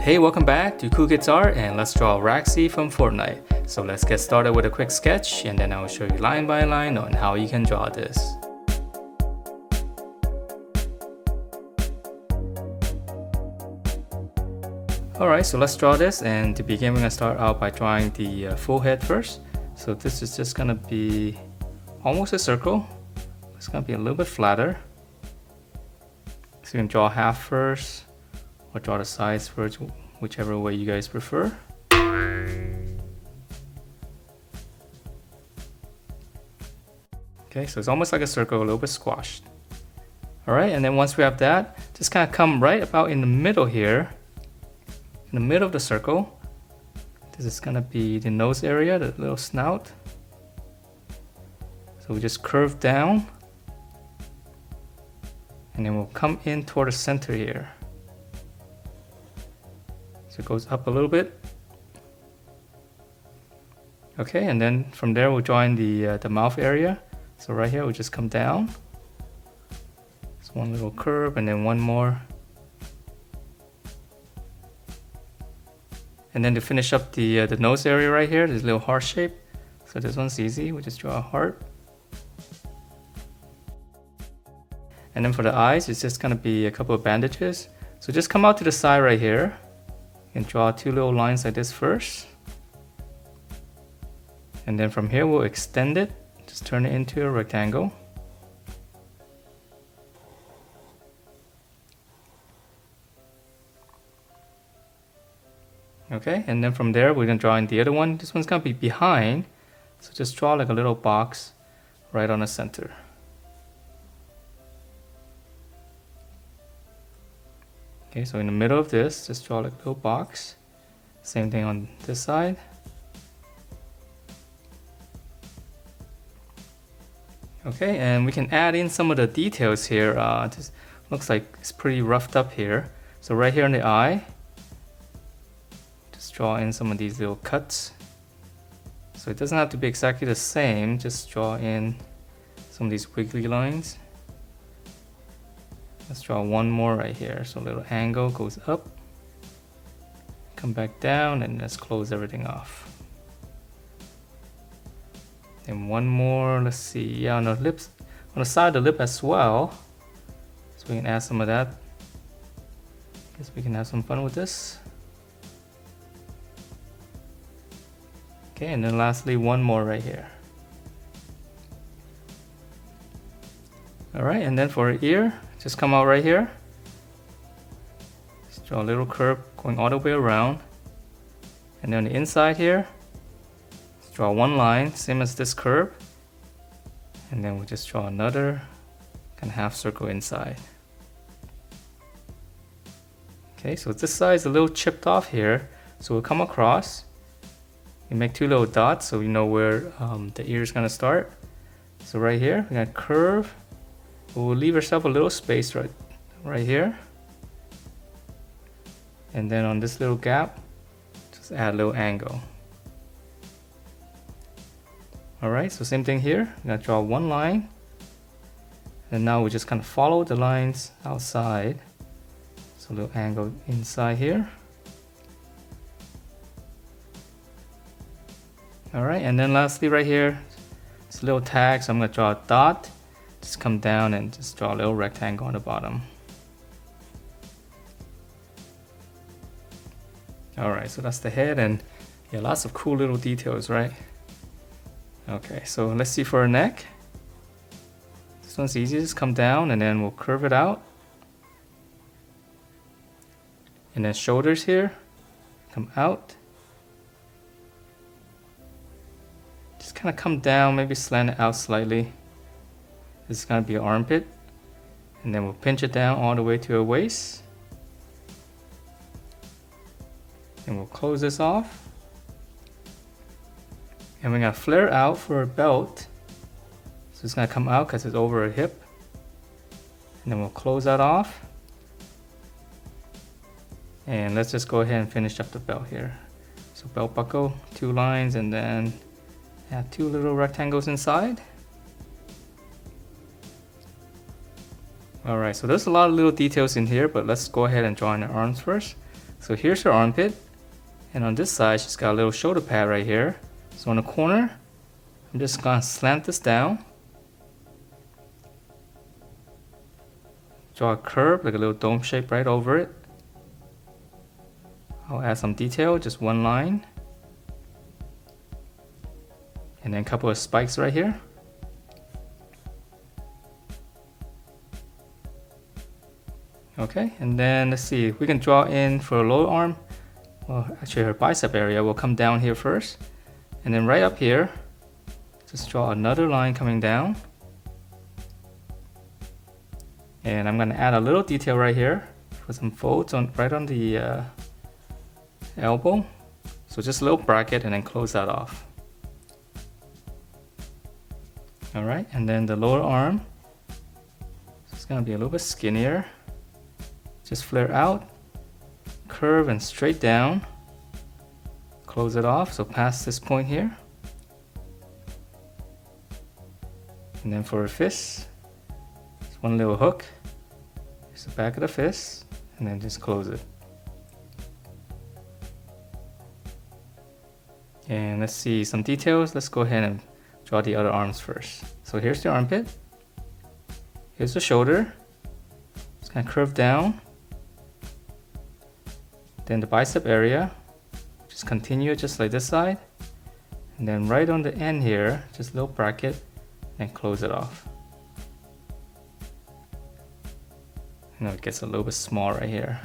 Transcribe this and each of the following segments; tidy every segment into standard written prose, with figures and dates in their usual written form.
Hey, welcome back to Cool Kids Art, and let's draw Ragsy from Fortnite. So let's get started with a quick sketch, and then I will show you line by line on how you can draw this. Alright, so let's draw this, and to begin we're going to start out by drawing the full head first. So this is just going to be almost a circle. It's going to be a little bit flatter. So you can draw half first, or draw the sides first, whichever way you guys prefer. Okay, so it's almost like a circle, a little bit squashed. Alright, and then once we have that, just kind of come right about in the middle here. In the middle of the circle. This is going to be the nose area, the little snout. So we just curve down. And then we'll come in toward the center here. So it goes up a little bit. Okay, and then from there we'll draw in the mouth area. So right here we'll just come down. So one little curve and then one more. And then to finish up the nose area right here, this little heart shape. So this one's easy, we'll just draw a heart. And then for the eyes, it's just going to be a couple of bandages. So just come out to the side right here and draw two little lines like this first. And then from here, we'll extend it. Just turn it into a rectangle. Okay, and then from there, we're going to draw in the other one. This one's going to be behind. So just draw like a little box right on the center. Okay, so in the middle of this, just draw like a little box. Same thing on this side. Okay, and we can add in some of the details here. This looks like it's pretty roughed up here. So right here in the eye, just draw in some of these little cuts. So it doesn't have to be exactly the same, just draw in some of these wiggly lines. Let's draw one more right here. So a little angle goes up, come back down, and let's close everything off. And one more, let's see, yeah, on the lips, on the side of the lip as well. So we can add some of that. Guess we can have some fun with this. Okay, and then lastly, one more right here. Alright, and then for an ear, just come out right here. Just draw a little curve going all the way around. And then on the inside here, just draw one line, same as this curve. And then we'll just draw another kind of half circle inside. Okay, so this side is a little chipped off here. So we'll come across. You make two little dots so we know where the ear is going to start. So right here, we're going to curve. We'll leave ourselves a little space right here. And then on this little gap, just add a little angle. Alright, so same thing here. I'm going to draw one line. And now we just kind of follow the lines outside. So a little angle inside here. Alright, and then lastly right here, this little tag. So I'm going to draw a dot. Just come down and just draw a little rectangle on the bottom. Alright, so that's the head, and yeah, lots of cool little details, right? Okay, so let's see for a neck. This one's easy, just come down and then we'll curve it out. And then shoulders here, come out. Just kind of come down, maybe slant it out slightly. This is going to be an armpit, and then we'll pinch it down all the way to a waist, and we'll close this off, and we're going to flare out for a belt, so it's going to come out because it's over a hip, and then we'll close that off, and let's just go ahead and finish up the belt here. So belt buckle, two lines, and then add two little rectangles inside. Alright, so there's a lot of little details in here, but let's go ahead and draw in the arms first. So here's her armpit, and on this side she's got a little shoulder pad right here. So on the corner, I'm just gonna slant this down, draw a curve like a little dome shape right over it. I'll add some detail, just one line, and then a couple of spikes right here. Okay, and then let's see, we can draw in for a lower arm. Well, actually her bicep area will come down here first, and then right up here, just draw another line coming down. And I'm gonna add a little detail right here for some folds right on the elbow. So just a little bracket and then close that off. All right, and then the lower arm, it's gonna be a little bit skinnier. Just flare out, curve and straight down, close it off, so past this point here. And then for a fist, just one little hook, just the back of the fist, and then just close it. And let's see some details. Let's go ahead and draw the other arms first. So here's the armpit, here's the shoulder, it's gonna curve down. Then the bicep area, just continue just like this side, and then right on the end here, just a little bracket and close it off. You know, it gets a little bit small right here.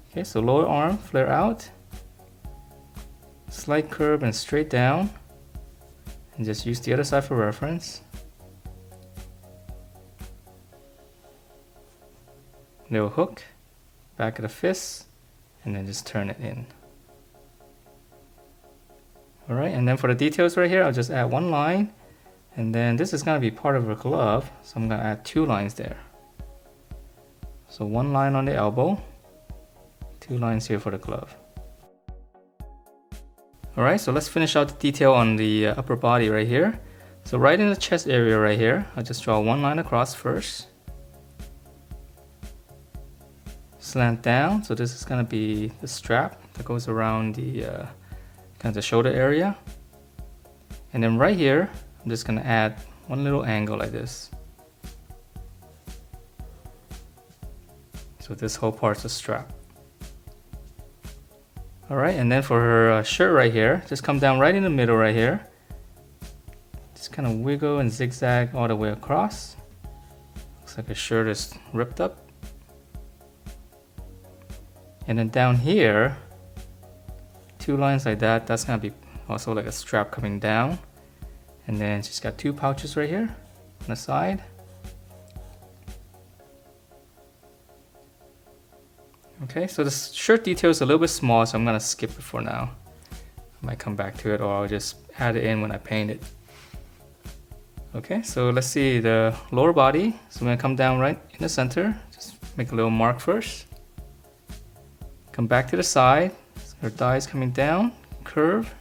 Okay, so lower arm, flare out, slight curve and straight down, and just use the other side for reference. Little hook, back of the fist, and then just turn it in. All right, and then for the details right here, I'll just add one line, and then this is gonna be part of a glove, so I'm gonna add two lines there. So one line on the elbow, two lines here for the glove. All right, so let's finish out the detail on the upper body right here. So right in the chest area right here, I'll just draw one line across first. Slant down, so this is going to be the strap that goes around the kind of the shoulder area. And then right here, I'm just going to add one little angle like this. So this whole part's a strap. All right, and then for her shirt right here, just come down right in the middle right here. Just kind of wiggle and zigzag all the way across. Looks like her shirt is ripped up. And then down here, two lines like that, that's gonna be also like a strap coming down. And then she's got two pouches right here on the side. Okay, so the shirt detail is a little bit small, so I'm gonna skip it for now. I might come back to it, or I'll just add it in when I paint it. Okay, so let's see the lower body. So I'm gonna come down right in the center, just make a little mark first. Come back to the side, so her thigh is coming down, curve,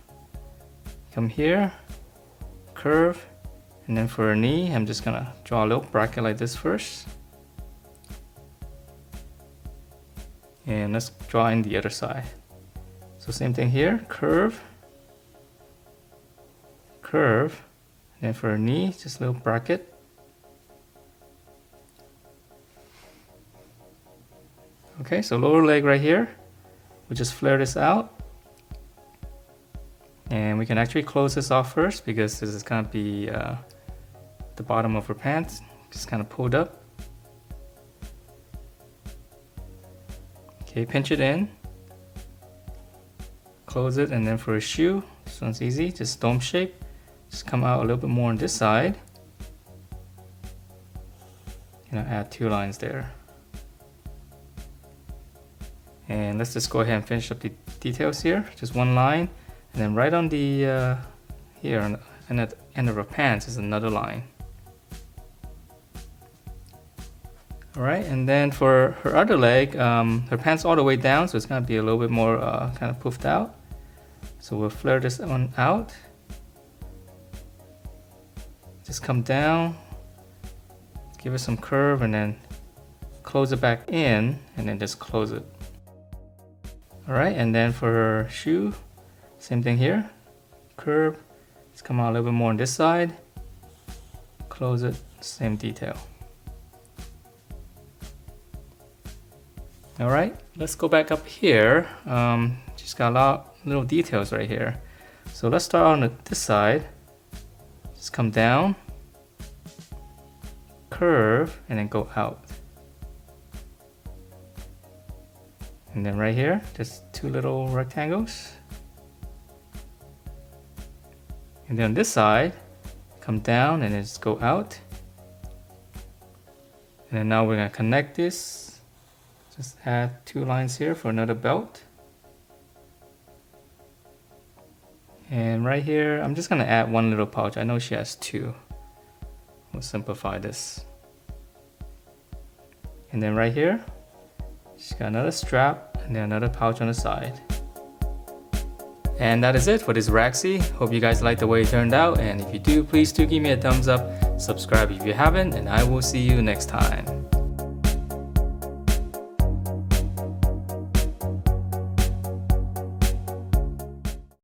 come here, curve, and then for her knee, I'm just gonna draw a little bracket like this first. And let's draw in the other side. So same thing here, curve, curve, and then for her knee, just a little bracket. Okay, so lower leg right here, we'll just flare this out. And we can actually close this off first because this is gonna be the bottom of her pants, just kind of pulled up. Okay, pinch it in, close it, and then for a shoe, this one's easy, just dome shape. Just come out a little bit more on this side. And I'll add two lines there. And let's just go ahead and finish up the details here. Just one line, and then right on the here on the end of her pants is another line. All right, and then for her other leg, her pants all the way down, so it's gonna be a little bit more kind of poofed out. So we'll flare this one out. Just come down, give it some curve, and then close it back in, and then just close it. Alright, and then for her shoe, same thing here. Curve, let's come out a little bit more on this side. Close it, same detail. Alright, let's go back up here. Just got a lot little details right here. So let's start on this side. Just come down, curve, and then go out. And then right here, just two little rectangles. And then on this side, come down and then just go out. And then now we're gonna connect this. Just add two lines here for another belt. And right here, I'm just gonna add one little pouch. I know she has two. We'll simplify this. And then right here, she's got another strap and then another pouch on the side. And that is it for this Ragsy. Hope you guys like the way it turned out, and if you do, please do give me a thumbs up, subscribe if you haven't, and I will see you next time.